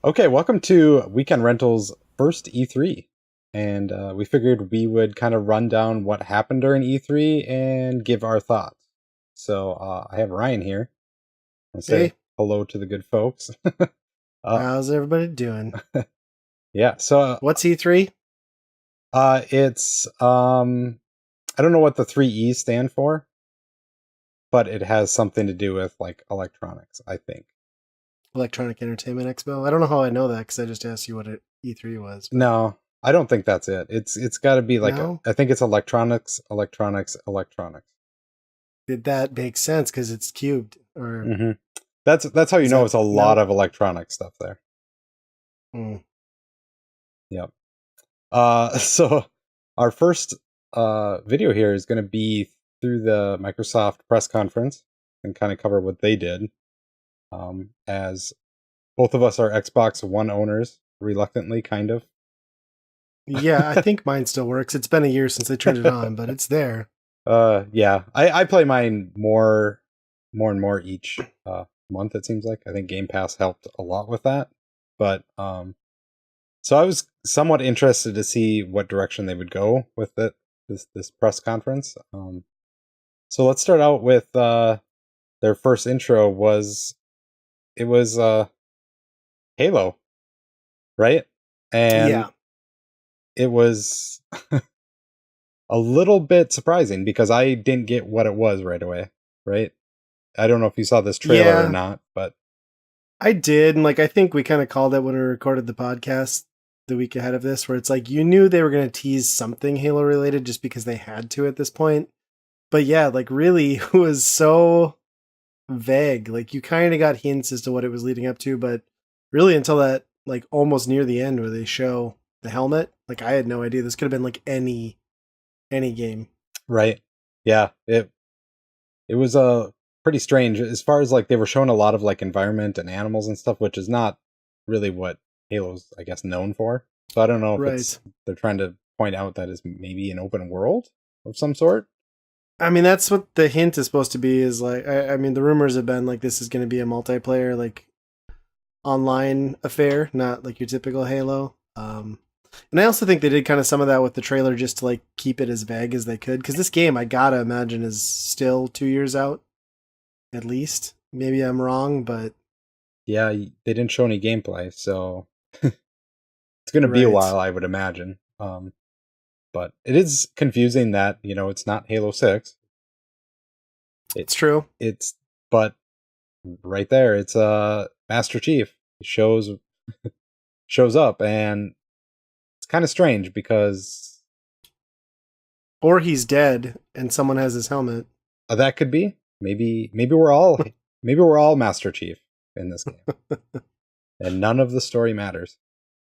Okay, welcome to Weekend Rental's first E3. And we figured we would kind of run down what happened during E3 and give our thoughts. So I have Ryan here. I'll say Hey, hello to the good folks. uh, how's everybody doing? yeah, so What's E3? it's, I don't know what the three E's stand for, but it has something to do with like electronics, I think. Electronic Entertainment Expo. I don't know how I know that because I just asked you what E3 was, but No, I don't think that's it. It's got to be like no, I think it's electronics, electronics, electronics. did that make sense because it's cubed? Or hmm That's how you is know that it's a lot no? of electronic stuff there. Hmm. Yep. So our first video here is going to be through the Microsoft press conference and kind of cover what they did. As both of us are Xbox One owners, reluctantly, kind of. Yeah, I think mine still works. It's been a year since I turned it on, but it's there. Yeah, I play mine more and more each month. It seems like I think Game Pass helped a lot with that, but so I was somewhat interested to see what direction they would go with this press conference. So let's start out with their first intro was it was Halo, right? And Yeah, it was a little bit surprising because I didn't get what it was right away, right? I don't know if you saw this trailer or yeah, not, but I did, and like I think we kind of called it when we recorded the podcast the week ahead of this, where it's like you knew they were going to tease something Halo related just because they had to at this point. But yeah, like really, it was so vague. Like you kind of got hints as to what it was leading up to, but really until that like almost near the end where they show the helmet, like I had no idea. This could have been like any game. right. Yeah, it was pretty strange as far as like they were showing a lot of like environment and animals and stuff, which is not really what Halo's I guess known for. So I don't know if Right. it's they're trying to point out that is maybe an open world of some sort. I mean, that's what the hint is supposed to be. Is like, I mean, the rumors have been like this is going to be a multiplayer, like online affair, not like your typical Halo. And I also think they did kind of some of that with the trailer just to like keep it as vague as they could, because this game I gotta imagine is still 2 years out at least. Maybe I'm wrong, but Yeah, they didn't show any gameplay, so it's going to be a right. while, I would imagine. But it is confusing that it's not Halo 6. It It's true. it's but right there, it's Master Chief. He shows up, and it's kind of strange because Or he's dead and someone has his helmet. that could be maybe we're all Master Chief in this game, and none of the story matters.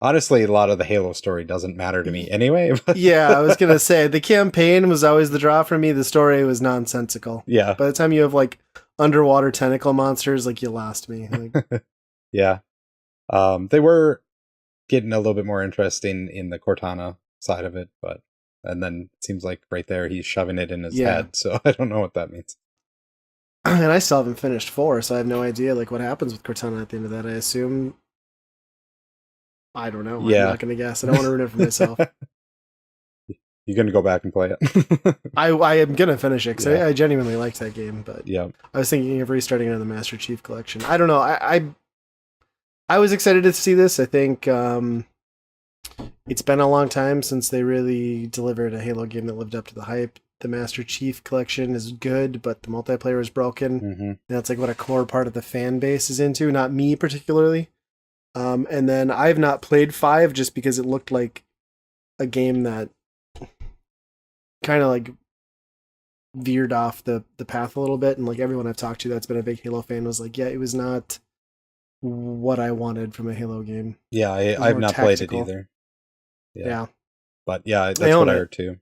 Honestly, a lot of the Halo story doesn't matter to me anyway. Yeah, I was But gonna say the campaign was always the draw for me. The story was nonsensical. yeah, By the time you have like underwater tentacle monsters, like you lost me. Like, yeah, they were getting a little bit more interesting in the Cortana side of it, but and then it seems like right there he's shoving it in his yeah. head, so I don't know what that means. And I still haven't finished four, so I have no idea like what happens with Cortana at the end of that. I assume I don't know. I'm Yeah. not gonna guess. I don't want to ruin it for myself. You're gonna go back and play it. I am gonna finish it because Yeah, I genuinely liked that game, but yeah. I was thinking of restarting it on the Master Chief collection. I don't know. I was excited to see this. I think it's been a long time since they really delivered a Halo game that lived up to the hype. The Master Chief collection is good, but the multiplayer is broken. hmm That's like what a core part of the fan base is into. Not me particularly. And then I've not played five just because it looked like a game that kind of like veered off the path a little bit. And like everyone I've talked to that's been a big Halo fan was like, yeah, it was not what I wanted from a Halo game. Yeah, It was I've more not played it tactical. either. Yeah, Yeah, but yeah, I that's what own I it. heard too.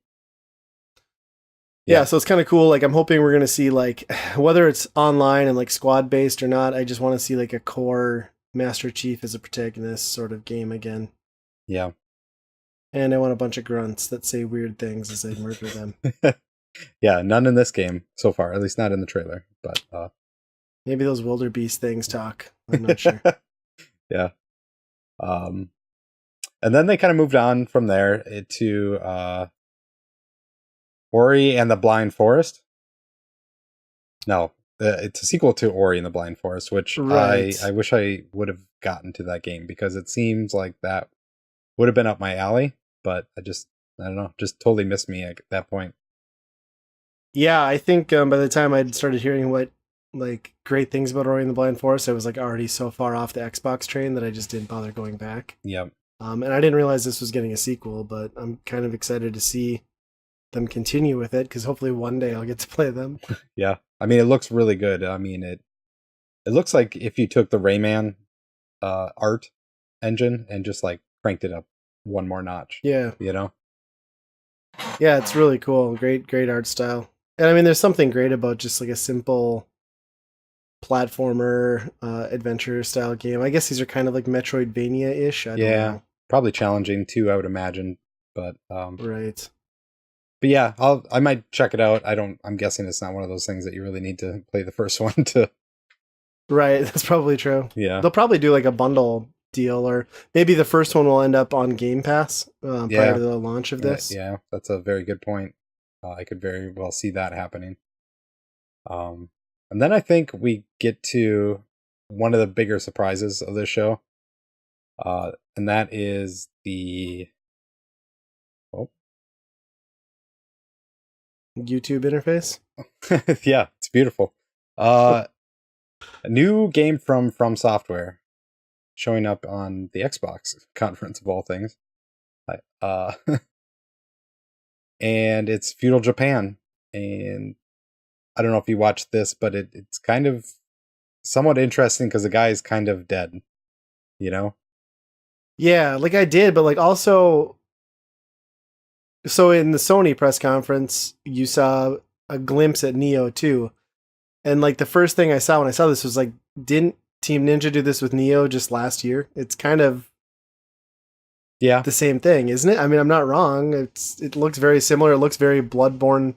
Yeah, Yeah, so it's kind of cool. Like I'm hoping we're gonna see like whether it's online and like squad based or not. I just want to see like a core Master Chief as a protagonist sort of game again. yeah. And I want a bunch of grunts that say weird things as I murder them. Yeah, none in this game so far, at least not in the trailer. But Maybe those wildebeest things talk. I'm not sure. yeah. And then they kind of moved on from there to Ori and the Blind Forest. No, it's a sequel to Ori and the Blind Forest, which Right. I wish I would have gotten to that game because it seems like that would have been up my alley, but I don't know, just totally missed me at that point. Yeah, I think by the time I'd started hearing what like great things about Ori and the Blind Forest, I was like already so far off the Xbox train that I just didn't bother going back. Yep. And I didn't realize this was getting a sequel, but I'm kind of excited to see them continue with it because hopefully one day I'll get to play them. Yeah. I mean, it looks really good. I mean, it looks like if you took the Rayman art engine and just like cranked it up one more notch. Yeah. You know? Yeah, it's really cool. Great art style. And I mean, there's something great about just like a simple platformer adventure style game. I guess these are kind of like Metroidvania-ish. I don't know. Probably challenging too, I would imagine. But Right. But yeah, I might check it out. I'm guessing it's not one of those things that you really need to play the first one to. Right, that's probably true. Yeah. They'll probably do like a bundle deal, or maybe the first one will end up on Game Pass prior to the launch of this. Yeah, that's a very good point. I could very well see that happening. And then I think we get to one of the bigger surprises of this show, and that is the YouTube interface. yeah, it's beautiful. A new game from Software showing up on the Xbox conference of all things. And it's Feudal Japan, and I don't know if you watched this, but it's kind of somewhat interesting because the guy is kind of dead, you know? Yeah, like I did, but like also, so in the Sony press conference, you saw a glimpse at Neo too, and like the first thing I saw when I saw this was like, didn't Team Ninja do this with Neo just last year? It's kind of the same thing, isn't it? I mean, I'm not wrong. It looks very similar. It looks very Bloodborne,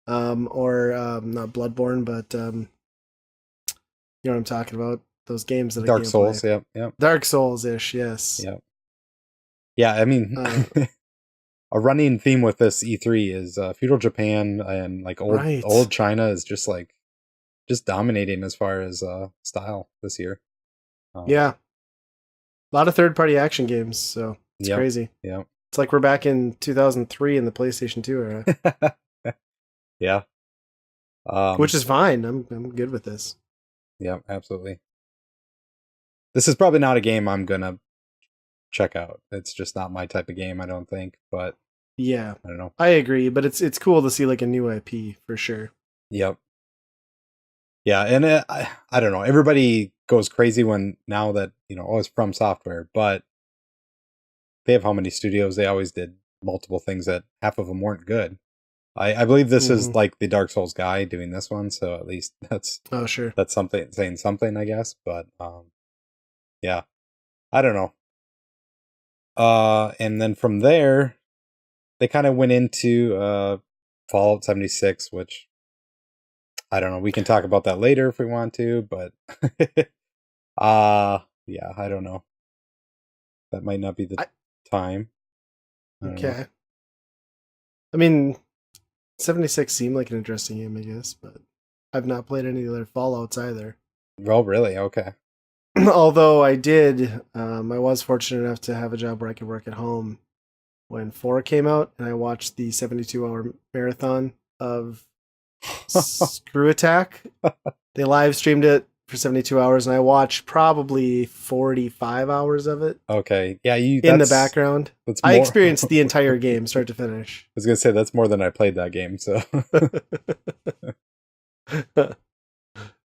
or not Bloodborne, but you know what I'm talking about. Those games that Dark Souls, play. Yep. Dark Souls-ish, yes. Yep. Yeah, I mean, a running theme with this E3 is feudal Japan and like old China is just dominating as far as style this year. Yeah, a lot of third-party action games, so it's crazy. Yeah, it's like we're back in 2003 in the PlayStation 2 era. Yeah, which is fine. I'm good with this. Yeah, absolutely. This is probably not a game I'm gonna check out. It's just not my type of game, I don't think. But yeah, I don't know. I agree, but it's cool to see like a new IP for sure. Yep. Yeah, and I don't know. Everybody goes crazy when now that it's from Software, but they have how many studios? They always did multiple things that half of them weren't good. I believe this is like the Dark Souls guy doing this one, so at least that's something, saying something, I guess. But yeah, I don't know. And then from there, they kind of went into Fallout 76, which I don't know. We can talk about that later if we want to, but yeah, I don't know. That might not be the time. Okay. I mean, 76 seemed like an interesting game, I guess, but I've not played any other Fallouts either. Oh, really? Okay. Although I did, I was fortunate enough to have a job where I could work at home when 4 came out, and I watched the 72-hour marathon of Screw Attack. They live streamed it for 72 hours, and I watched probably 45 hours of it. Okay. Yeah, in the background. I experienced the entire game, start to finish. I was going to say, that's more than I played that game, so.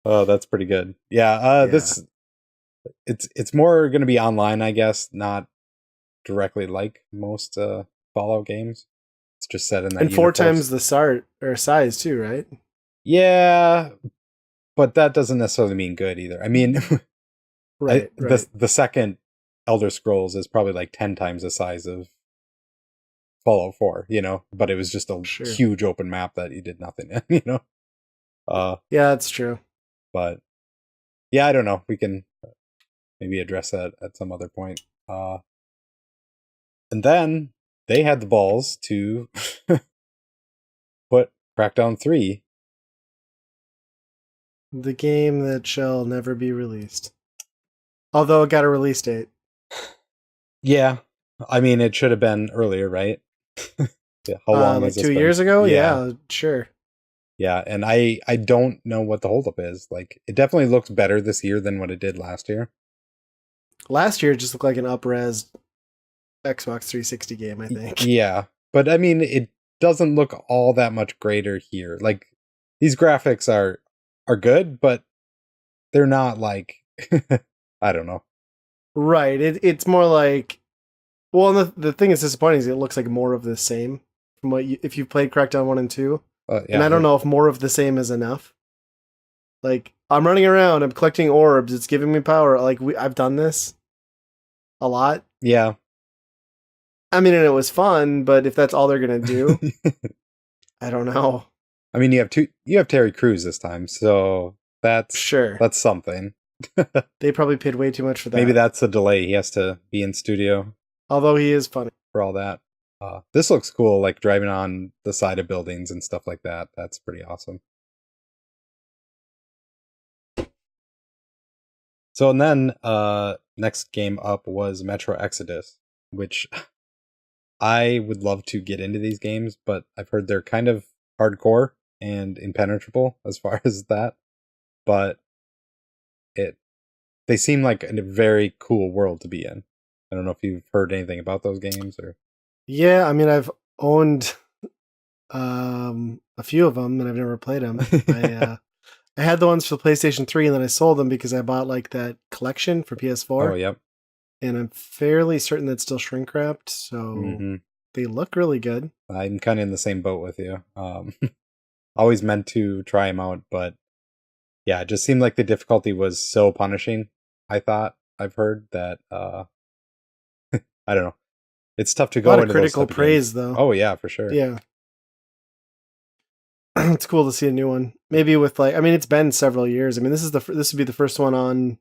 Oh, that's pretty good. Yeah, it's more going to be online, I guess, not directly like most Fallout games. It's just set in that and 4 times the size too, right? Yeah, but that doesn't necessarily mean good either. I mean, right. The second Elder Scrolls is probably like 10 times the size of Fallout 4, but it was just a huge open map that you did nothing in, yeah, that's true. But yeah, I don't know. We can maybe address that at some other point. And then they had the balls to put Crackdown 3. The game that shall never be released. Although it got a release date. Yeah. I mean, it should have been earlier, right? Yeah, how long like has this 2 been? years ago? Yeah, sure. Yeah, and I don't know what the holdup is. Like, it definitely looks better this year than what it did last year. Last year it just looked like an up-res Xbox 360 game, I think. Yeah, but I mean, it doesn't look all that much greater here. Like, these graphics are good, but they're not like I don't know. Right. It's more like, well, the thing that's disappointing is it looks like more of the same from what if you've played Crackdown 1 and 2. Yeah, and I don't know if more of the same is enough. Like, I'm running around, I'm collecting orbs, it's giving me power. Like, I've done this a lot. Yeah. I mean, and it was fun, but if that's all they're gonna do, I don't know. I mean, you have Terry Crews this time, so that's something. They probably paid way too much for that. Maybe that's a delay. He has to be in studio. Although he is funny for all that. This looks cool, like driving on the side of buildings and stuff like that. That's pretty awesome. So, and then next game up was Metro Exodus, which I would love to get into these games, but I've heard they're kind of hardcore and impenetrable as far as that. But they seem like a very cool world to be in. I don't know if you've heard anything about those games or. Yeah, I mean, I've owned a few of them and I've never played them. I had the ones for PlayStation 3 and then I sold them because I bought like that collection for PS4. Oh, yep. And I'm fairly certain that's still shrink wrapped, so they look really good. I'm kind of in the same boat with you. Always meant to try them out, but yeah, it just seemed like the difficulty was so punishing. I've heard that I don't know. It's tough to go into critical praise, though. Oh yeah, for sure. Yeah, it's cool to see a new one. Maybe with like, I mean, it's been several years. I mean, this would be the first one on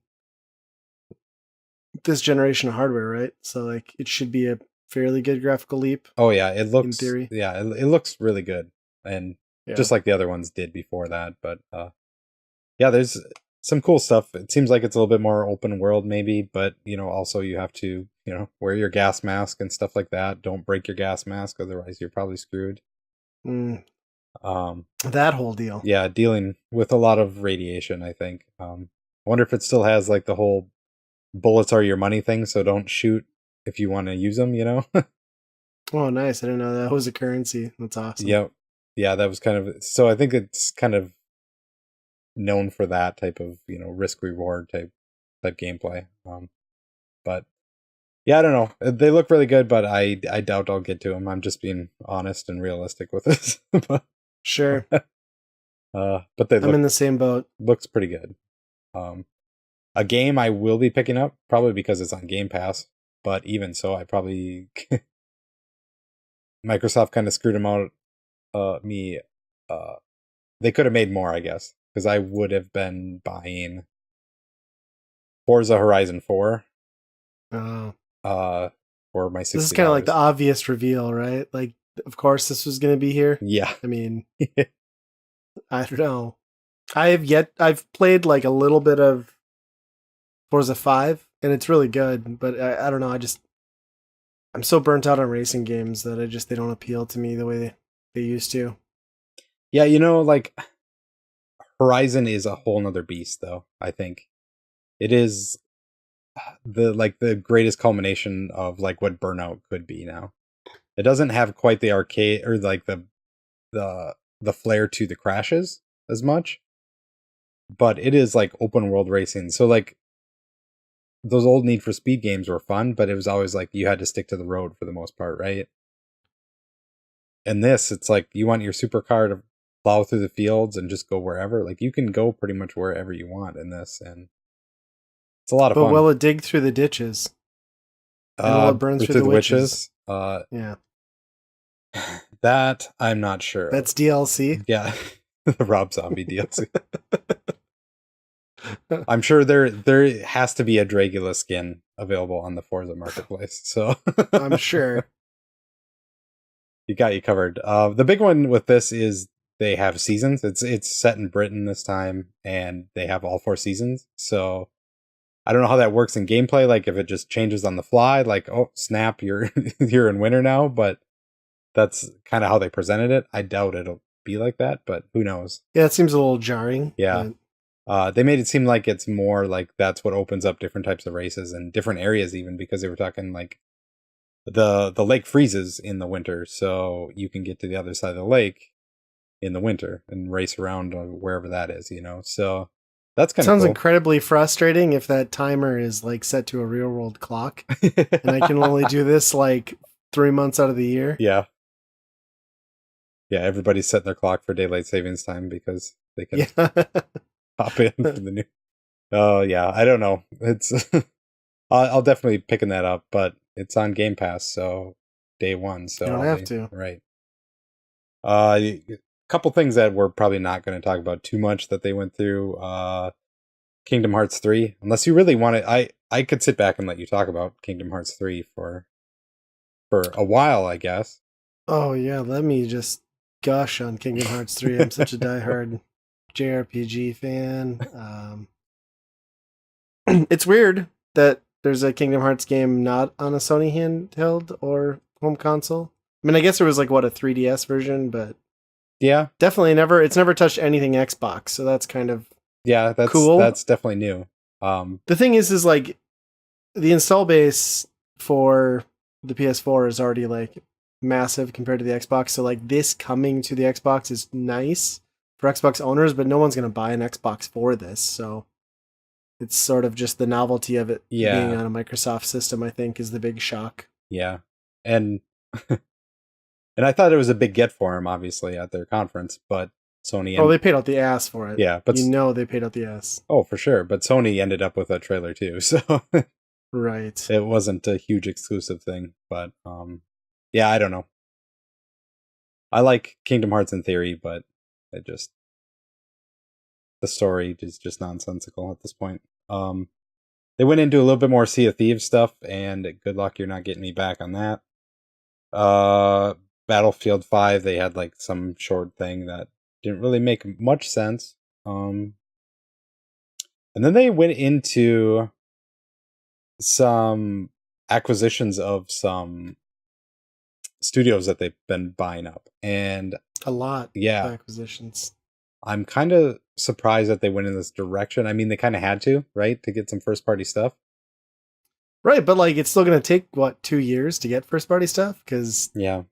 this generation of hardware, right? So like, it should be a fairly good graphical leap. Oh yeah, it looks. In theory, yeah, it looks really good, and just like the other ones did before that. But yeah, there's some cool stuff. It seems like it's a little bit more open world, maybe, but also you have to wear your gas mask and stuff like that. Don't break your gas mask, otherwise you're probably screwed. That whole deal. Yeah, dealing with a lot of radiation, I think. I wonder if it still has like the whole bullets are your money thing, so don't shoot if you want to use them, Oh, nice. I didn't know that was a currency. That's awesome. Yep. Yeah, that was kind of, so I think it's kind of known for that type of, risk reward type gameplay. But yeah, I don't know. They look really good, but I doubt I'll get to them. I'm just being honest and realistic with this. Sure. But I'm in the same boat. Looks pretty good. A game I will be picking up, probably because it's on Game Pass, but even so, I probably Microsoft kind of screwed them out. They could have made more, I guess, because I would have been buying Forza Horizon 4. For my $60. This is kind of like the obvious reveal, right? Like, of course, this was going to be here. Yeah. I mean, I don't know. I've played like a little bit of Forza 5, and it's really good, but I don't know. I'm so burnt out on racing games that they don't appeal to me the way they used to. Yeah, like Horizon is a whole nother beast, though. I think it is the greatest culmination of like what Burnout could be now. It doesn't have quite the arcade or like the flair to the crashes as much, but it is like open world racing. So like those old Need for Speed games were fun, but it was always like you had to stick to the road for the most part, right? And this, it's like you want your supercar to plow through the fields and just go wherever. Like you can go pretty much wherever you want in this, and it's a lot of fun. But will it dig through the ditches? And will it burn through the witches? Yeah. That I'm not sure. That's DLC? Yeah. The Rob Zombie DLC. I'm sure there has to be a Dragula skin available on the Forza marketplace. So I'm sure. you got you covered. The big one with this is they have seasons. It's set in Britain this time, and they have all 4 seasons. So I don't know how that works in gameplay. Like if it just changes on the fly, like oh snap, you're you're in winter now. But that's kind of how they presented it. I doubt it'll be like that, but who knows? Yeah, it seems a little jarring. Yeah. They made it seem like it's more like that's what opens up different types of races and different areas, even because they were talking like the lake freezes in the winter, so you can get to the other side of the lake in the winter and race around wherever that is, you know. So that's kind of sounds cool. incredibly frustrating if that timer is like set to a real world clock, and I can only do this like 3 months out of the year. Yeah. Yeah, everybody's setting their clock for daylight savings time because they can pop in for the new. Oh yeah, I don't know. It's I'll definitely picking that up, but it's on Game Pass, so day one. So You don't have to. right. A couple things that we're probably not going to talk about too much that they went through. Kingdom Hearts 3, unless you really want it. I could sit back and let you talk about Kingdom Hearts 3 for a while, I guess. Oh yeah, let me just gush on Kingdom Hearts 3. I'm such a diehard JRPG fan. It's weird that there's a Kingdom Hearts game not on a Sony handheld or home console. I mean, I guess there was like what a 3DS version, but yeah, definitely never. It's never touched anything Xbox, so that's kind of that's cool. That's definitely new. The thing is like the install base for the PS4 is already like massive compared to the Xbox. So like this coming to the Xbox is nice for Xbox owners, but no one's going to buy an Xbox for this. So it's sort of just the novelty of it being on a Microsoft system, I think, is the big shock. Yeah. And and I thought it was a big get for him, obviously, at their conference, but Sony... they paid out the ass for it. Yeah, but... they paid out the ass. Oh, for sure. But Sony ended up with a trailer, too, so... Right. It wasn't a huge exclusive thing, but, yeah, I don't know. I like Kingdom Hearts in theory, but it just... The story is just nonsensical at this point. They went into a little bit more Sea of Thieves stuff, and good luck, you're not getting me back on that. Battlefield 5, they had like some short thing that didn't really make much sense. And then they went into some acquisitions of some studios that they've been buying up, and a lot of acquisitions. I'm kind of surprised that they went in this direction. I mean, they kind of had to, right, to get some first party stuff. Right, but like it's still going to take 2 years to get first party stuff because they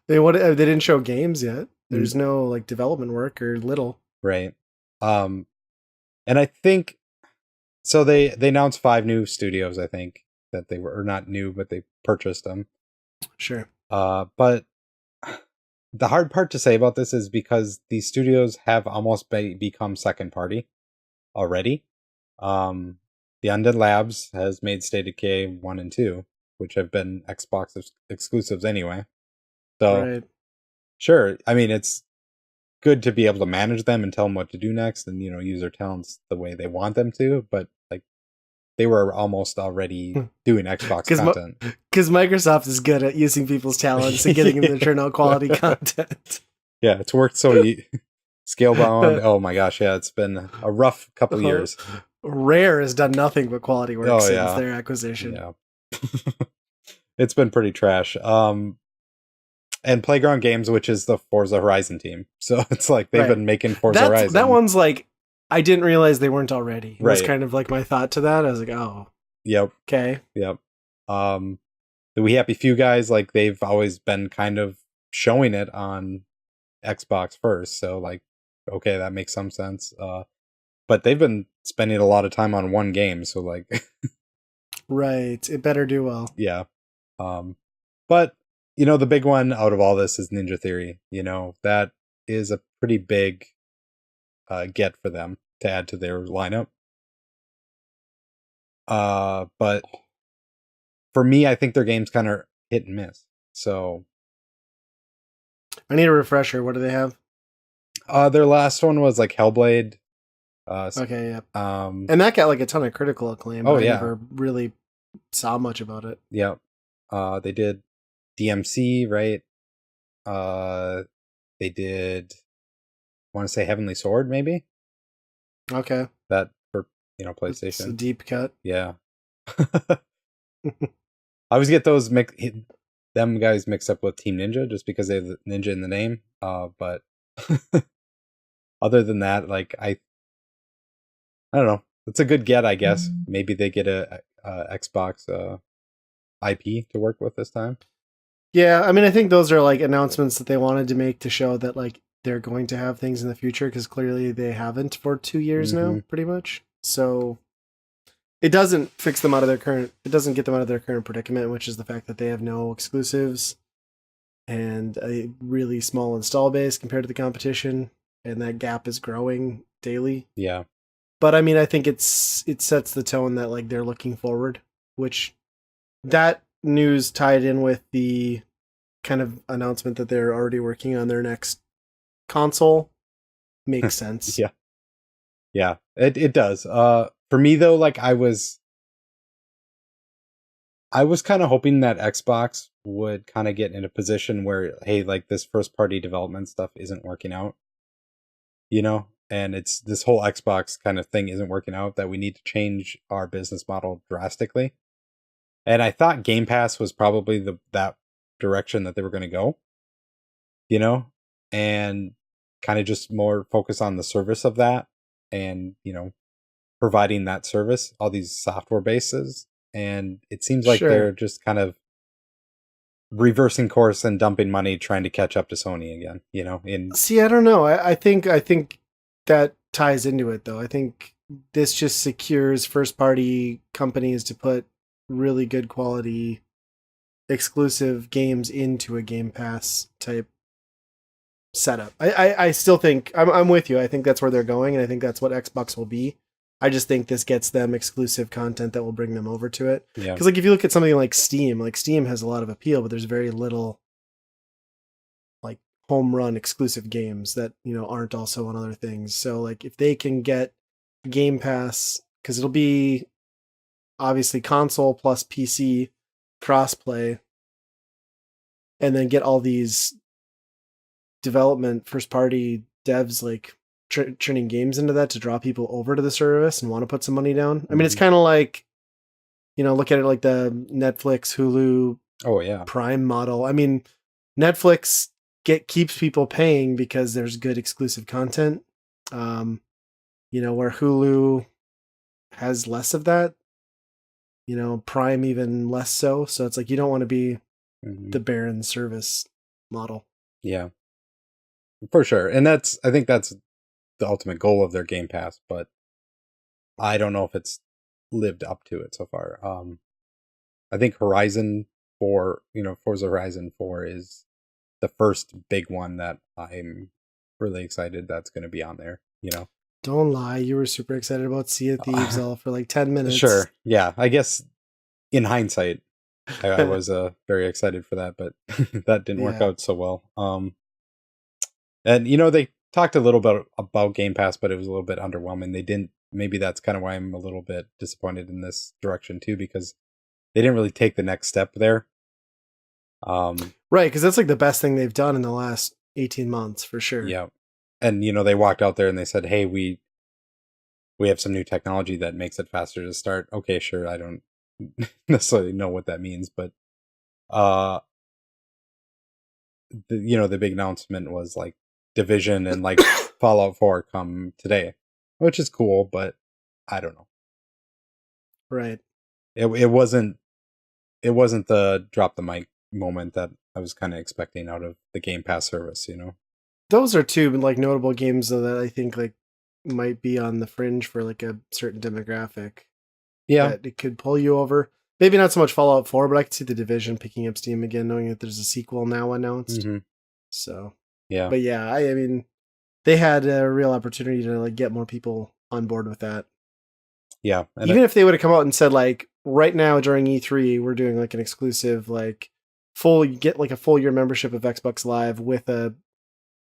didn't show games yet. There's no like development work or little. Right. And I think so they announced 5 new studios, I think, that they were not new, but they purchased them. Sure. But the hard part to say about this is because these studios have almost become second party already. The Undead Labs has made State of Decay 1 and 2, which have been Xbox exclusives anyway. So, sure, I mean, it's good to be able to manage them and tell them what to do next and, you know, use their talents the way they want them to, but, like, they were almost already doing Xbox content. Because Microsoft is good at using people's talents and getting them to turn out quality content. Yeah, it's worked so Scalebound. Oh my gosh, yeah, it's been a rough couple years. Rare has done nothing but quality work since their acquisition. Yeah. It's been pretty trash. And Playground Games, which is the Forza Horizon team. So it's like they've been making Forza Horizon. That one's like, I didn't realize they weren't already. It was kind of like my thought to that. I was like, oh. Yep. Okay. Yep. The We Happy Few guys, like they've always been kind of showing it on Xbox first. So like, okay, that makes some sense. But they've been spending a lot of time on one game. So like. Right. It better do well. Yeah. But, you know, the big one out of all this is Ninja Theory. You know, that is a pretty big get for them to add to their lineup. But for me, I think their game's kind of hit and miss. So I need a refresher. What do they have? Their last one was like Hellblade. Okay, yeah. Um, And that got like a ton of critical acclaim, but Oh, I yeah. never really saw much about it. yeah. They did DMC, right? They did, I want to say Heavenly Sword, maybe Okay. that for It's a PlayStation. deep cut. Yeah. I always get them guys mixed up with Team Ninja just because they have the ninja in the name. But other than that, like I don't know. It's a good get, I guess. Maybe they get a Xbox IP to work with this time. Yeah, I mean, I think those are like announcements that they wanted to make to show that like they're going to have things in the future because clearly they haven't for 2 years now, Mhm. pretty much. So it doesn't fix them out of their current. It doesn't get them out of their current predicament, which is the fact that they have no exclusives and a really small install base compared to the competition, and that gap is growing daily. Yeah. But I mean, I think it sets the tone that like they're looking forward, which that news tied in with the kind of announcement that they're already working on their next console makes sense. Yeah. Yeah. It does. For me though, like I was kind of hoping that Xbox would kind of get in a position where, hey, like this first party development stuff isn't working out, you know, and it's this whole Xbox kind of thing isn't working out, that we need to change our business model drastically. And I thought Game Pass was probably that direction that they were going to go, you know, and kind of just more focus on the service of that and, you know, providing that service, all these software bases. And it seems like Sure. they're just kind of reversing course and dumping money trying to catch up to Sony again, you know, See, I don't know. I think that ties into it though. I think this just secures first party companies to put really good quality exclusive games into a Game Pass type setup. I still think I'm with you. I think that's where they're going, and I think that's what Xbox will be. I just think this gets them exclusive content that will bring them over to it. yeah. Because like if you look at something like Steam has a lot of appeal, but there's very little like home run exclusive games that, you know, aren't also on other things. So like if they can get Game Pass, because it'll be obviously console plus PC crossplay, and then get all these development first party devs like turning games into that to draw people over to the service and want to put some money down. I mean, it's Mhm. kind of like, you know, look at it like the Netflix, Hulu, Oh yeah. Prime model. I mean, Netflix keeps people paying because there's good exclusive content. You know, where Hulu has less of that. You know, Prime even less so. So it's like you don't want to be Mhm. the barren service model. Yeah. For sure. And I think that's the ultimate goal of their Game Pass, but I don't know if it's lived up to it so far. I think Forza Horizon 4 is the first big one that I'm really excited that's going to be on there, you know. Don't lie, you were super excited about Sea of Thieves all for like 10 minutes. Sure. Yeah. I guess in hindsight, I was very excited for that, but that didn't work Yeah. out so well. And you know, they talked a little bit about Game Pass, but it was a little bit underwhelming. They didn't. Maybe that's kind of why I'm a little bit disappointed in this direction too, because they didn't really take the next step there. Right, because that's like the best thing they've done in the last 18 months for sure. Yeah, and you know, they walked out there and they said, "Hey, we have some new technology that makes it faster to start." Okay, sure. I don't necessarily know what that means, but the big announcement was like Division and like Fallout 4 come today, which is cool, but I don't know. Right. It wasn't the drop the mic moment that I was kind of expecting out of the Game Pass service, you know. Those are two like notable games though that I think like might be on the fringe for like a certain demographic. Yeah. That it could pull you over. Maybe not so much Fallout 4, but I could see the Division picking up steam again, knowing that there's a sequel now announced. Mhm. So, Yeah. but yeah, I mean, they had a real opportunity to like get more people on board with that. Yeah. And Even if they would have come out and said like, right now during E3, we're doing like an exclusive like you get like a full year membership of Xbox Live with a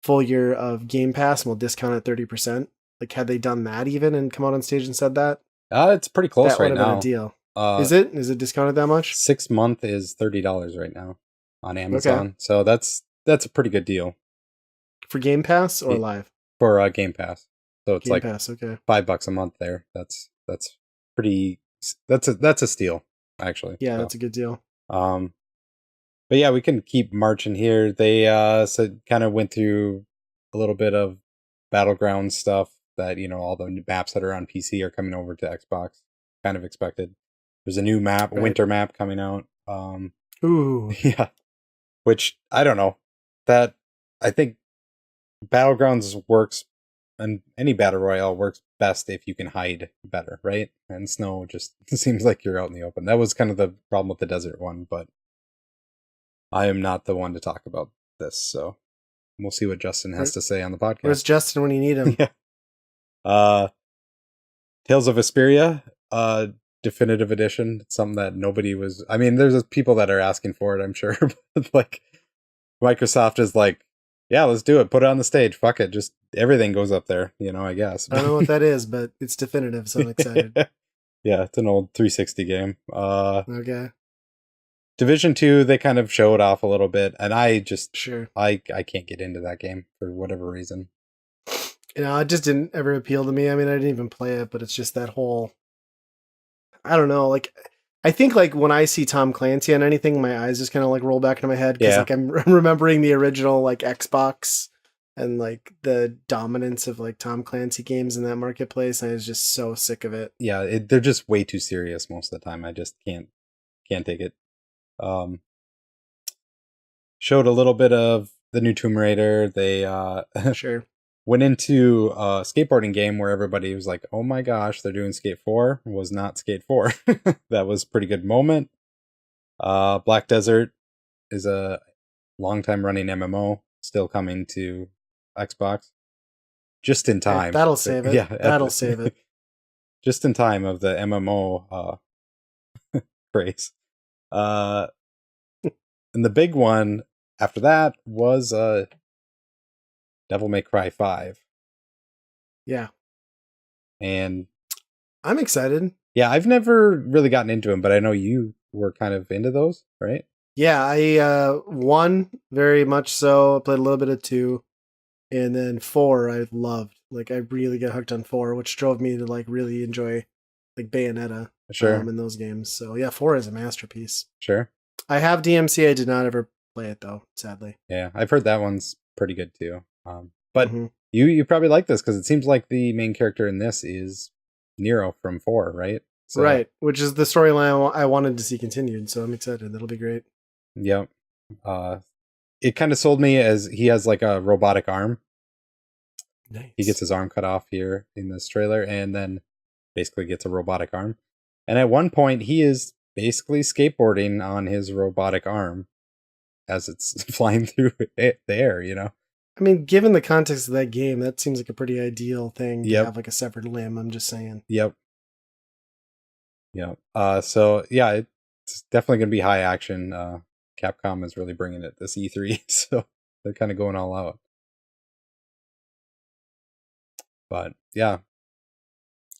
full year of Game Pass, and we'll discount it 30%. Like, had they done that even and come out on stage and said that, It's pretty close that right would have been now. a deal. Uh, Is it discounted that much? 6 month is $30 right now on Okay. Amazon. So that's a pretty good deal For Game Pass or Yeah. live? for Game Pass. So it's Game like Pass, okay. $5 a month there. That's pretty. That's a steal actually. Yeah, So, that's a good deal. but yeah, we can keep marching here. They kind of went through a little bit of Battleground stuff that, all the new maps that are on PC are coming over to Xbox. Kind of expected. There's a new map, Right. winter map coming out. Ooh. Yeah, which I don't know. That I think Battlegrounds works, and any battle royale works best if you can hide better, right? And snow just seems like you're out in the open. That was kind of the problem with the desert one, but I am not the one to talk about this, so we'll see what Justin has to say on the podcast. Where's Justin when you need him? Yeah. Tales of Vesperia, definitive edition. It's something that nobody was. I mean, there's people that are asking for it, I'm sure, but like Microsoft is like, yeah, let's do it. Put it on the stage. Fuck it. Just everything goes up there, I guess. I don't know what that is, but it's definitive, so I'm excited. Yeah, it's an old 360 game. Okay. Division 2, they kind of showed off a little bit, and I just Sure. I can't get into that game for whatever reason. It just didn't ever appeal to me. I mean, I didn't even play it, but it's just that whole, I don't know, like, I think like when I see Tom Clancy on anything, my eyes just kind of like roll back into my head because Yeah. like I'm remembering the original like Xbox and like the dominance of like Tom Clancy games in that marketplace, and I was just so sick of it. Yeah, they're just way too serious most of the time. I just can't take it. Showed a little bit of the new Tomb Raider. They Sure. went into a skateboarding game where everybody was like, oh my gosh, they're doing Skate 4. It was not Skate 4. That was a pretty good moment. Black Desert is a long time running MMO, still coming to Xbox. Just in time. That'll save it. Yeah, That'll save it. Just in time of the MMO craze. And the big one after that was Devil May Cry 5. Yeah. And I'm excited. yeah, I've never really gotten into them, but I know you were kind of into those, right? Yeah, I 1 very much so. I played a little bit of 2, and then 4 I loved. Like I really got hooked on 4, which drove me to like really enjoy like Bayonetta Sure. in those games. So yeah, 4 is a masterpiece. Sure. I have DMC. I did not ever play it though, sadly. Yeah, I've heard that one's pretty good too. But Mhm. you probably like this because it seems like the main character in this is Nero from 4, right? So, Right, which is the storyline I wanted to see continued. So I'm excited. That'll be great. Yep. It kind of sold me as he has like a robotic arm. Nice. He gets his arm cut off here in this trailer and then basically gets a robotic arm. And at one point, he is basically skateboarding on his robotic arm as it's flying through the air, I mean, given the context of that game, that seems like a pretty ideal thing to Yep. have like a severed limb. I'm just saying. Yep. So yeah, it's definitely going to be high action. Capcom is really bringing it this E3, so they're kind of going all out. But yeah,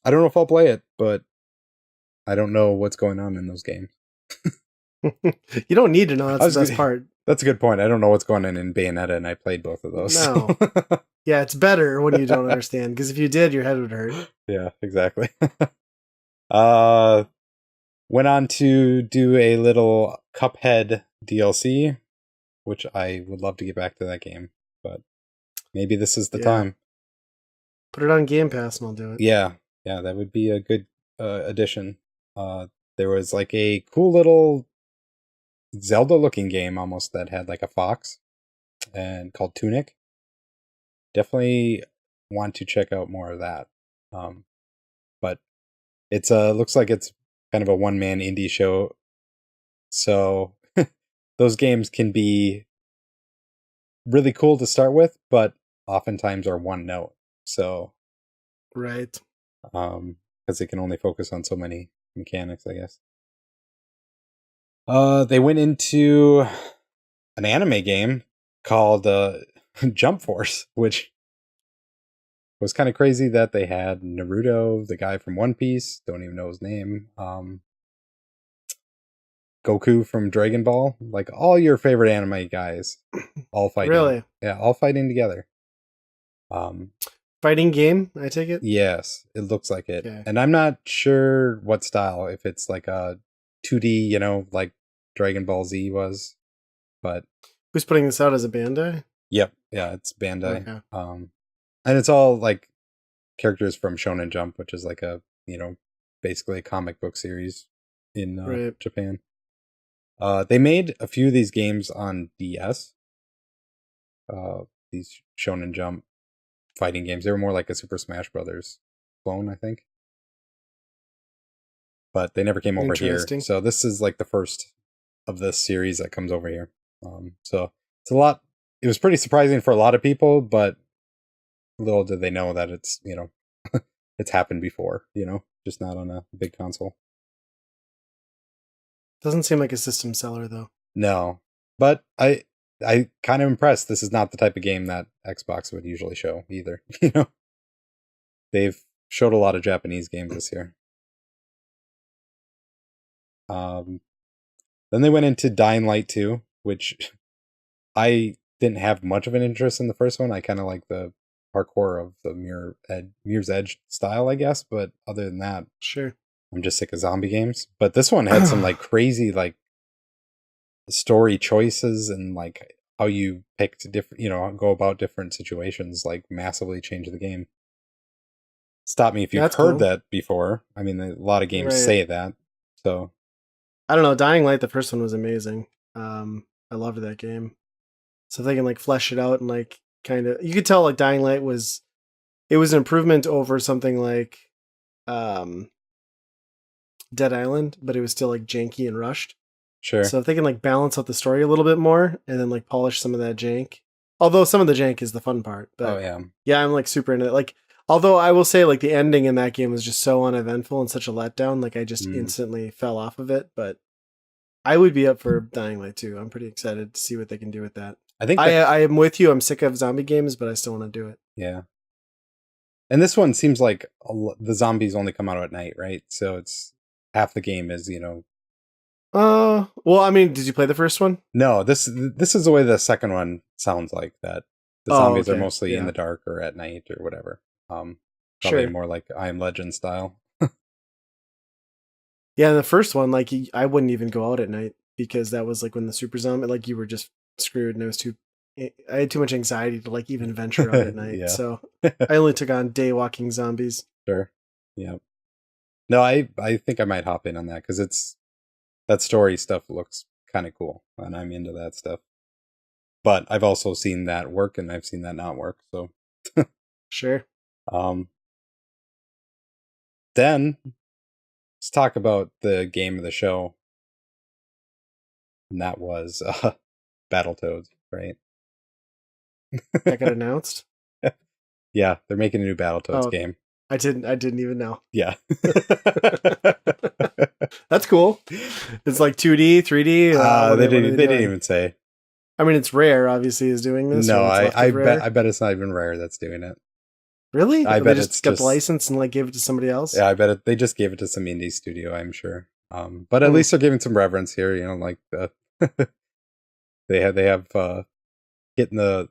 I don't know if I'll play it, but I don't know what's going on in those games. You don't need to know. That's the best part. That's a good point. I don't know what's going on in Bayonetta, and I played both of those. No. So. Yeah, it's better when you don't understand, because if you did, your head would hurt. Yeah, exactly. Went on to do a little Cuphead DLC, which I would love to get back to that game, but maybe this is the time. Put it on Game Pass and I'll do it. Yeah, that would be a good addition. There was like a cool little Zelda-looking game almost that had like a fox and called Tunic. Definitely want to check out more of that. But it's looks like it's kind of a one-man indie show. So those games can be really cool to start with, but oftentimes are one note. So right. Because they can only focus on so many mechanics, I guess. They went into an anime game called Jump Force, which was kind of crazy that they had Naruto, the guy from One Piece, don't even know his name, Goku from Dragon Ball, like all your favorite anime guys, all fighting. Really? Yeah, all fighting together. Fighting game, I take it? Yes, it looks like it. Okay. And I'm not sure what style, if it's like a 2D, you know, like Dragon Ball Z was, but Who's putting this out? As a Bandai? yep, yeah, it's Bandai. Okay. And it's all like characters from Shonen Jump, which is like a, you know, basically a comic book series in Right. Japan. They made a few of these games on DS. These Shonen Jump fighting games. They were more like a Super Smash Brothers clone, I think. But they never came over here. Interesting. So this is like the first of this series that comes over here. So it's a lot. It was pretty surprising for a lot of people, but little did they know that it's, you know, it's happened before, you know, just not on a big console. Doesn't seem like a system seller though. No, but I kind of impressed. This is not the type of game that Xbox would usually show either. You know, they've showed a lot of Japanese games this year. Then they went into Dying Light 2, which I didn't have much of an interest in the first one. I kind of like the parkour of the Mirror's Edge style, I guess. But other than that, Sure. I'm just sick of zombie games. But this one had some like crazy like story choices and like how you picked different, you know, go about different situations, like massively change the game. Stop me if you've That's heard cool. that before. I mean, a lot of games Right. say that. So I don't know. Dying Light, the first one was amazing. I loved that game. So if they can like flesh it out and like kind of, you could tell like Dying Light was, it was an improvement over something like Dead Island, but it was still like janky and rushed. sure. So if they can like balance out the story a little bit more and then like polish some of that jank, although some of the jank is the fun part. But yeah, I'm like super into it. Like, although I will say like the ending in that game was just so uneventful and such a letdown. Like I just instantly fell off of it. But I would be up for Dying Light 2. I'm pretty excited to see what they can do with that. I think I am with you. I'm sick of zombie games, but I still want to do it. Yeah. And this one seems like the zombies only come out at night, right? So it's half the game is, you know. Well, I mean, did you play the first one? No, this is the way the second one sounds like, that the zombies are mostly in the dark or at night or whatever. Probably more like I Am Legend style. Yeah, the first one, like I wouldn't even go out at night because that was like when the super zombie, like you were just screwed, and I had too much anxiety to like even venture out at night. Yeah. So I only took on day walking zombies. Sure. Yeah. No, I think I might hop in on that because that story stuff looks kind of cool, and I'm into that stuff. But I've also seen that work, and I've seen that not work. So Sure. Then let's talk about the game of the show, and that was Battletoads, right? That got announced. Yeah, they're making a new Battletoads game. I didn't even know. Yeah. That's cool. It's like 2D, 3D. They didn't even say. I mean, it's Rare, obviously, is doing this. No, I bet it's not even Rare that's doing it. Really? I bet it's got the license and like gave it to somebody else. Yeah, I bet they just gave it to some indie studio, I'm sure. But at least they're giving some reverence here, you know, like they have hitting the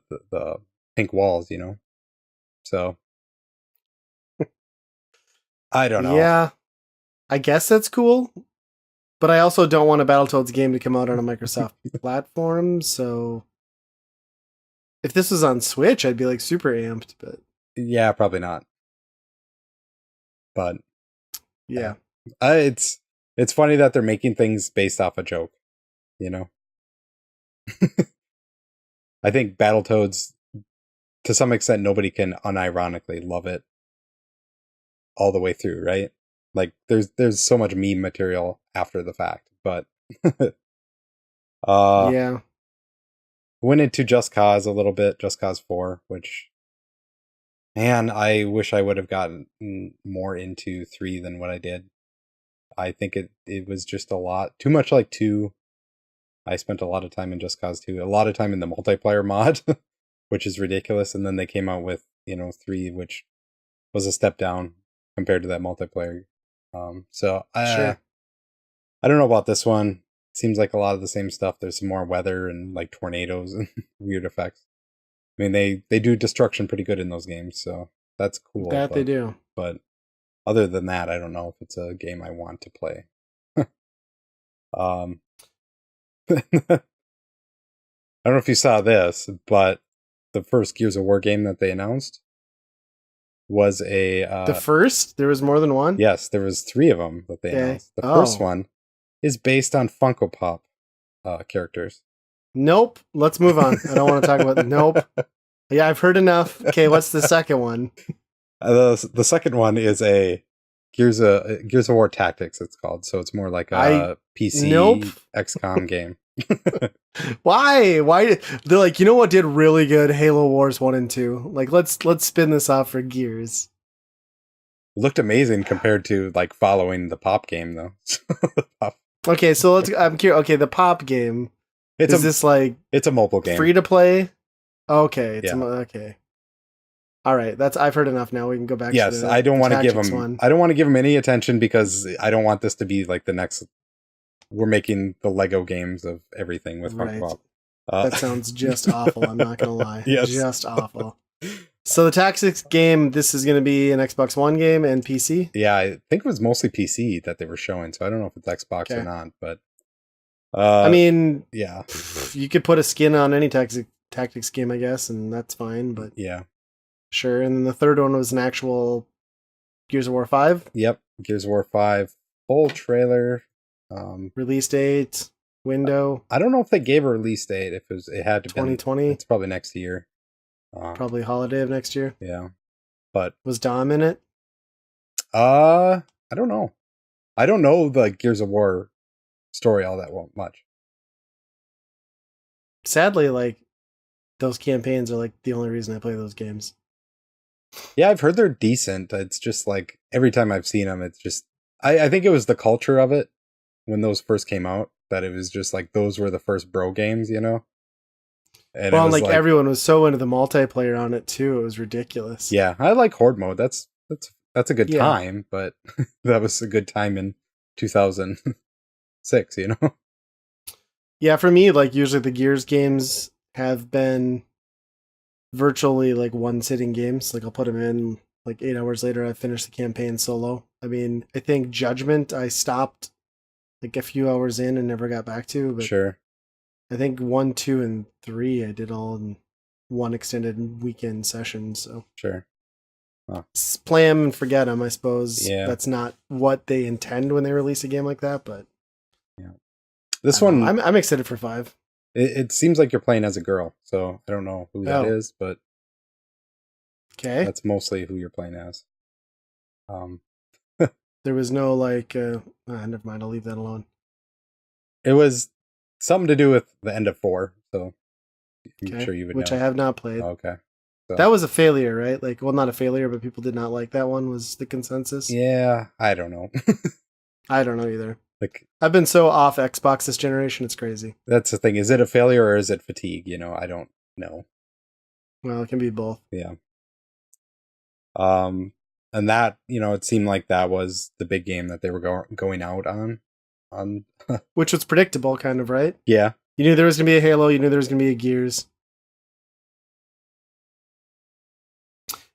pink walls, you know. So I don't know. Yeah, I guess that's cool, but I also don't want a Battletoads game to come out on a Microsoft platform. So if this was on Switch, I'd be like super amped. But yeah, probably not. But yeah, it's funny that they're making things based off a joke, you know. I think Battletoads, to some extent, nobody can unironically love it all the way through, right? Like there's so much meme material after the fact, but yeah, went into Just Cause a little bit, Just Cause 4, which, man, I wish I would have gotten more into 3 than what I did. I think it was just a lot too much like 2. I spent a lot of time in Just Cause 2, a lot of time in the multiplayer mod, which is ridiculous. And then they came out with, you know, 3, which was a step down compared to that multiplayer. So Sure. I don't know about this one. Seems like a lot of the same stuff. There's some more weather and like tornadoes and weird effects. I mean, they do destruction pretty good in those games, so that's cool. That they do. But other than that, I don't know if it's a game I want to play. I don't know if you saw this, but the first Gears of War game that they announced was a The first? There was more than one? yes, there was 3 of them that they announced. The first one is based on Funko Pop characters. Nope. Let's move on. I don't want to talk about nope. Yeah, I've heard enough. Okay, what's the second one? The second one is a Gears of War Tactics. It's called, so it's more like a PC XCOM game. Why? They're like, you know what did really good? Halo Wars 1 and 2. Like, let's spin this off for Gears. It looked amazing compared to like following the Pop game though. Okay, so I'm curious. Okay, the Pop game. Is this like it's a mobile game, free to play? Okay, yeah. Okay. All right, I've heard enough. Now we can go back. Yes, to I don't want to give Tactics them. one. I don't want to give them any attention because I don't want this to be like the next. We're making the Lego games of everything with Funko Pop. That sounds just awful. I'm not gonna lie. Yes. Just awful. So the Tactics game, this is going to be an Xbox One game and PC? Yeah, I think it was mostly PC that they were showing, so I don't know if it's Xbox or not, but... I mean... Yeah. You could put a skin on any Tactics game, I guess, and that's fine, but... Yeah. Sure, and then the third one was an actual Gears of War 5? Yep, Gears of War 5. Full trailer. Release date, window... I don't know if they gave a release date, if it had to be... 2020? It's probably next year. Probably holiday of next year. Yeah, but was Dom in it? I don't know. I don't know the Gears of War story all that much. Sadly, like those campaigns are like the only reason I play those games. Yeah, I've heard they're decent. It's just like every time I've seen them, it's just I think it was the culture of it when those first came out that it was just like those were the first bro games, you know. And well, like everyone was so into the multiplayer on it too. It was ridiculous. Yeah, I like Horde mode. That's a good time, but that was a good time in 2006, you know? Yeah, for me, like usually the Gears games have been virtually like one sitting games. Like I'll put them in, like 8 hours later, I finish the campaign solo. I mean, I think Judgment I stopped like a few hours in and never got back to, but sure. I think 1, 2, and 3 I did all in one extended weekend session. So sure, play them and forget them. I suppose that's not what they intend when they release a game like that. But yeah, this one I'm excited for 5. It seems like you're playing as a girl, so I don't know who that is, but okay, that's mostly who you're playing as. There was no like. Never mind. I'll leave that alone. It was something to do with the end of 4, so I'm sure you would know. Which I have not played. Oh, okay. So. That was a failure, right? Like, well, not a failure, but people did not like that one, was the consensus. Yeah, I don't know. I don't know either. Like, I've been so off Xbox this generation, it's crazy. That's the thing. Is it a failure or is it fatigue? You know, I don't know. Well, it can be both. Yeah. And that, you know, it seemed like that was the big game that they were going out on. Which was predictable, kind of, right? Yeah. You knew there was going to be a Halo. You knew there was going to be a Gears.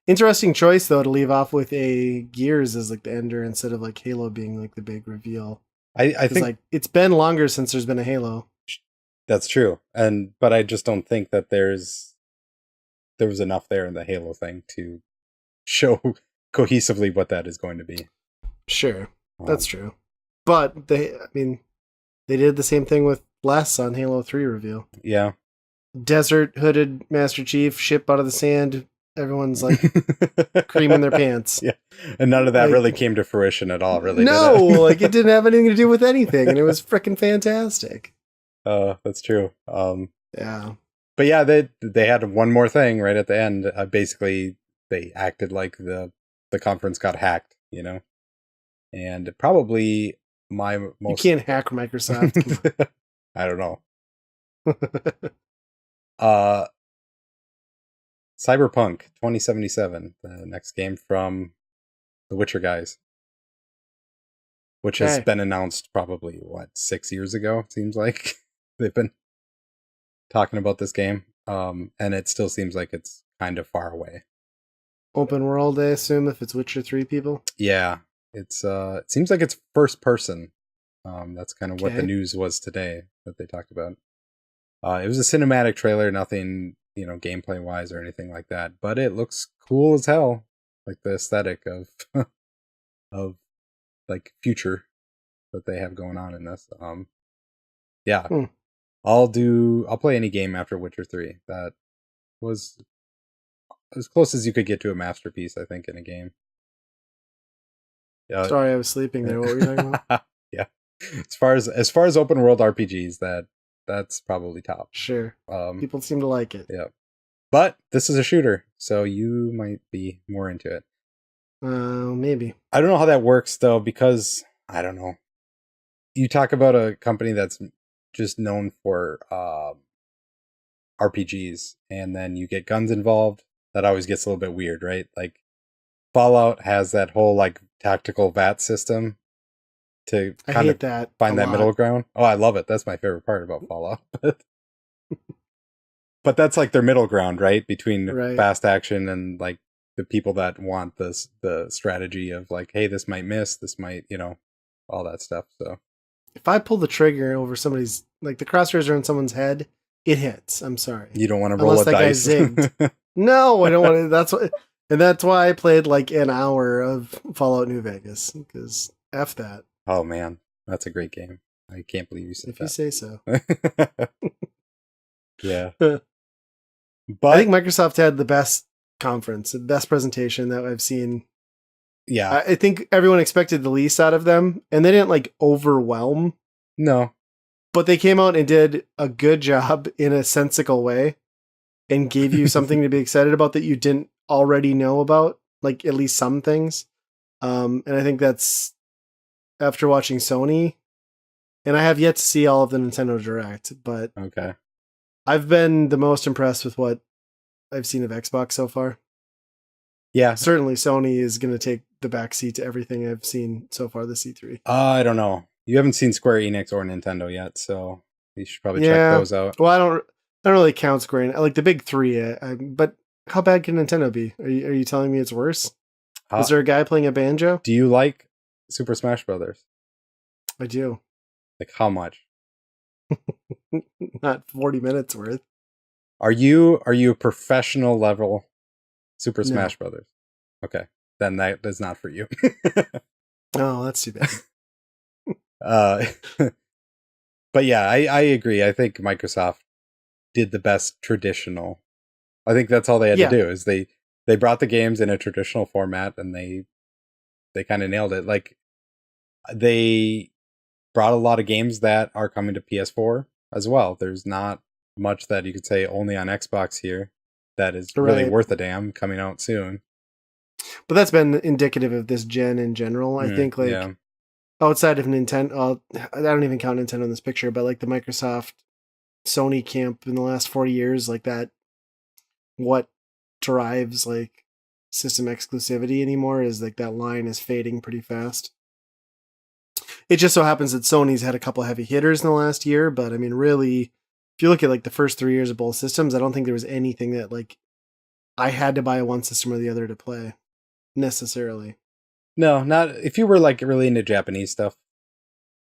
Interesting choice, though, to leave off with a Gears as like the ender instead of like Halo being like the big reveal. I think like it's been longer since there's been a Halo. That's true, but I just don't think that there was enough there in the Halo thing to show cohesively what that is going to be. Sure, that's true. But they did the same thing with last on Halo 3 reveal. Yeah. Desert hooded Master Chief, ship out of the sand. Everyone's like creaming their pants. Yeah. And none of that really came to fruition at all, really. No, like it didn't have anything to do with anything, and it was freaking fantastic. That's true. Yeah. But yeah, they had one more thing right at the end. Basically, they acted like the conference got hacked, you know? And probably my most... You can't hack Microsoft. I don't know. Cyberpunk 2077, the next game from the Witcher guys, which has Okay. been announced probably, 6 years ago, it seems like. They've been talking about this game, and it still seems like it's kind of far away. Open world, I assume, if it's Witcher 3 people. Yeah, it's it seems like it's first person. That's kind of what the Okay. news was today that they talked about. It was a cinematic trailer, nothing, gameplay wise or anything like that, but it looks cool as hell. Like the aesthetic of of like future that they have going on in this. Yeah. Hmm. I'll play any game after Witcher 3. That was as close as you could get to a masterpiece, I think, in a game. Sorry, I was sleeping there. What were you talking about? Yeah. As far as open world RPGs, that's probably top. Sure. Um People seem to like it. yeah. But this is a shooter, so you might be more into it. Maybe. I don't know how that works though, because I don't know. You talk about a company that's just known for RPGs, and then you get guns involved. That always gets a little bit weird, right? Like Fallout has that whole like tactical VAT system to I kind hate of that. find a that lot. middle ground. Oh, I love it. That's my favorite part about Fallout. But that's like their middle ground, right? Between Right. fast action and like the people that want the strategy of like, hey, this might miss, this might, all that stuff. So If I pull the trigger over somebody's, like the crosshairs are on someone's head, it hits. I'm sorry. you don't want to roll Unless a that guy dice. zigged. No, I don't want to. That's why I played like an hour of Fallout New Vegas, because F that, Oh man, that's a great game. I can't believe you said if you say so. that. Yeah. I But think Microsoft had the best conference, the best presentation that I've seen. yeah, I think everyone expected the least out of them, and they didn't like overwhelm, no. but they came out and did a good job in a sensical way and gave you something to be excited about that you didn't already know about, like at least some things. And I think that's after watching Sony, and I have yet to see all of the Nintendo Direct, but Okay. I've been the most impressed with what I've seen of Xbox so far. Yeah. Certainly Sony is going to take the backseat to everything I've seen so far this E3. I don't know. You haven't seen Square Enix or Nintendo yet, so you should probably check Yeah. those out. Well, I don't really count Square. I like the big three, but how bad can Nintendo be? Are you telling me it's worse? Is there a guy playing a banjo? Do you like Super Smash Brothers? I do. Like how much? Not 40 minutes worth. Are you a professional level Super No. Smash Brothers? Okay, then that is not for you. Oh, that's too bad. But yeah, I agree. I think Microsoft did the best traditional. I think that's all they had Yeah. to do is they brought the games in a traditional format and they kind of nailed it. Like they brought a lot of games that are coming to PS4 as well. There's not much that you could say only on Xbox here that is really Right. worth a damn coming out soon. But that's been indicative of this gen in general. I think like yeah. outside of Nintendo, I don't even count Nintendo in this picture, but like the Microsoft Sony camp in the last 4 years, like that, what drives like system exclusivity anymore is like that line is fading pretty fast. It just so happens that Sony's had a couple heavy hitters in the last year, but I mean, really, if you look at like the first 3 years of both systems, I don't think there was anything that like I had to buy one system or the other to play necessarily. No, not if you were like really into Japanese stuff.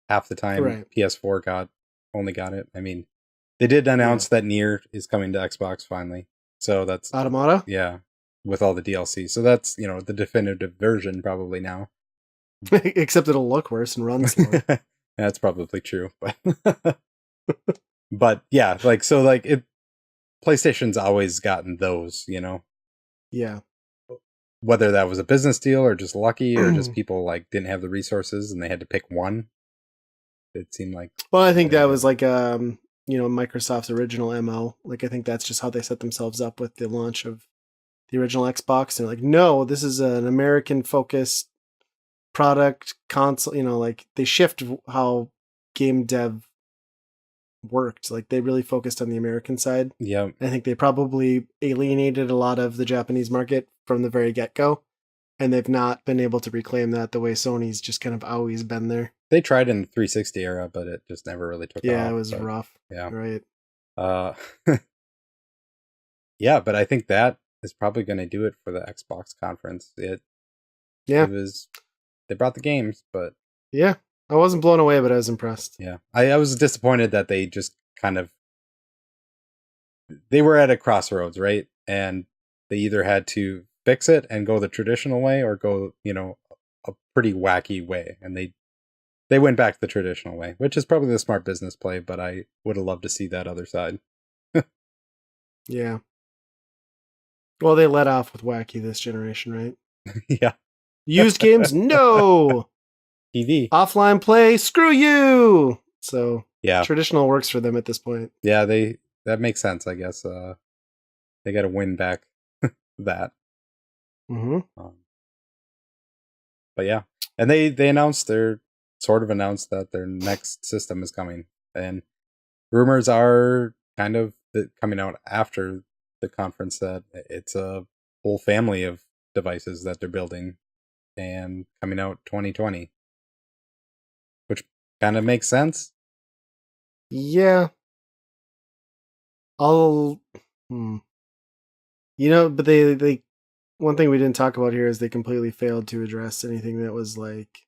Half the time, Right. PS4 only got it. I mean, they did announce that Nier is coming to Xbox finally, so that's Automata? yeah, with all the DLC. So that's the definitive version probably now. Except it'll look worse and run slower. That's probably true, but yeah, like so, like it. PlayStation's always gotten those, Yeah. whether that was a business deal or just lucky or just people like didn't have the resources and they had to pick one. It seemed like Well, I think that was like Microsoft's original MO. Like I think that's just how they set themselves up with the launch of the original Xbox. And like, no, this is an American focused product console, like they shift how game dev worked. Like they really focused on the American side. Yeah. I think they probably alienated a lot of the Japanese market from the very get-go, and they've not been able to reclaim that the way Sony's just kind of always been there. They tried in the 360 era, but it just never really took off. Yeah, it was but, rough. Yeah. Right. Yeah, but I think that is probably going to do it for the Xbox conference. It was, they brought the games, but yeah, I wasn't blown away, but I was impressed. Yeah, I was disappointed that they just kind of, they were at a crossroads, right? And they either had to fix it and go the traditional way or go, a pretty wacky way. And they went back the traditional way, which is probably the smart business play, but I would have loved to see that other side. Yeah. Well, they let off with wacky this generation, right? Yeah. Used games? No! TV. Offline play? Screw you! So, yeah, traditional works for them at this point. Yeah, that makes sense, I guess. They got to win back that. Mm-hmm. But yeah. And they announced that their next system is coming. And rumors are kind of coming out after the conference that it's a whole family of devices that they're building and coming out 2020, which kind of makes sense. Yeah. But they one thing we didn't talk about here is they completely failed to address anything that was like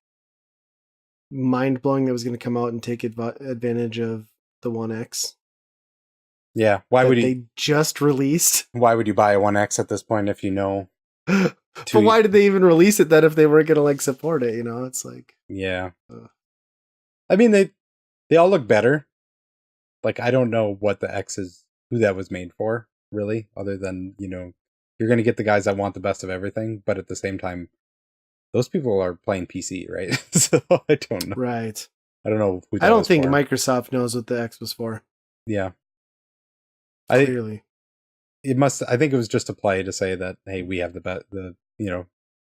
mind-blowing that was going to come out and take advantage of the One X. Yeah, they just released? Why would you buy a One X at this point if you know? But why did they even release it then if they weren't going to support it? It's like, yeah. I mean, they all look better. Like, I don't know what the X is, who that was made for, really, other than you're going to get the guys that want the best of everything, but at the same time, those people are playing PC, right? So I don't know. Right. I don't know who that I don't was think for. Microsoft knows what the X was for. Yeah. Clearly. I think it was just a play to say that, hey, we have the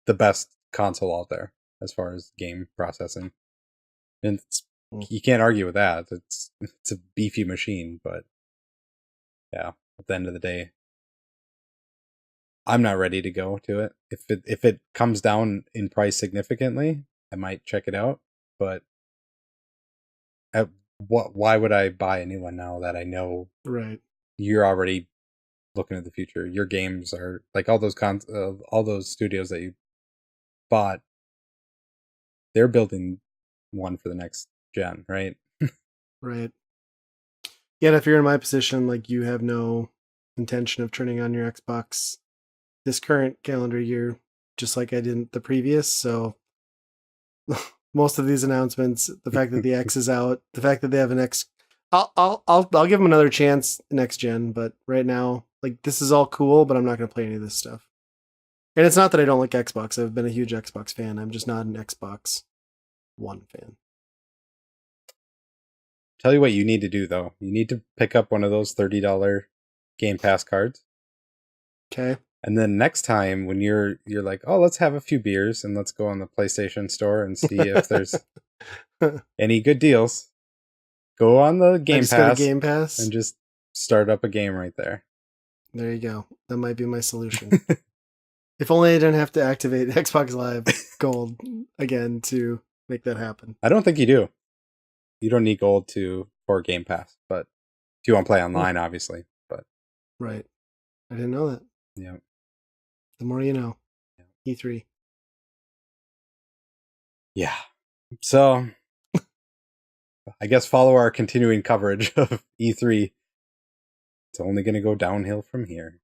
best console out there as far as game processing. And you can't argue with that. It's a beefy machine, but yeah, at the end of the day, I'm not ready to go to it. If it comes down in price significantly, I might check it out. But why would I buy a new one now that I know right? You're already looking at the future. Your games are like all those studios that you bought. They're building one for the next gen, right? Right. Yet if you're in my position, like you have no intention of turning on your Xbox this current calendar year, just like I didn't the previous. So most of these announcements, the fact that the X is out, the fact that they have an X, I'll give them another chance next gen. But right now, like this is all cool, but I'm not going to play any of this stuff. And it's not that I don't like Xbox. I've been a huge Xbox fan. I'm just not an Xbox One fan. Tell you what you need to do, though. You need to pick up one of those $30 Game Pass cards. Okay. And then next time when you're like, oh, let's have a few beers and let's go on the PlayStation store and see if there's any good deals. Go on the Game Pass and just start up a game right there. There you go. That might be my solution. If only I didn't have to activate Xbox Live Gold again to make that happen. I don't think you do. You don't need Gold for Game Pass, but if you want to play online, obviously. But right, I didn't know that. Yeah, the more you know. Yeah. E3. Yeah. So, I guess follow our continuing coverage of E3. It's only going to go downhill from here.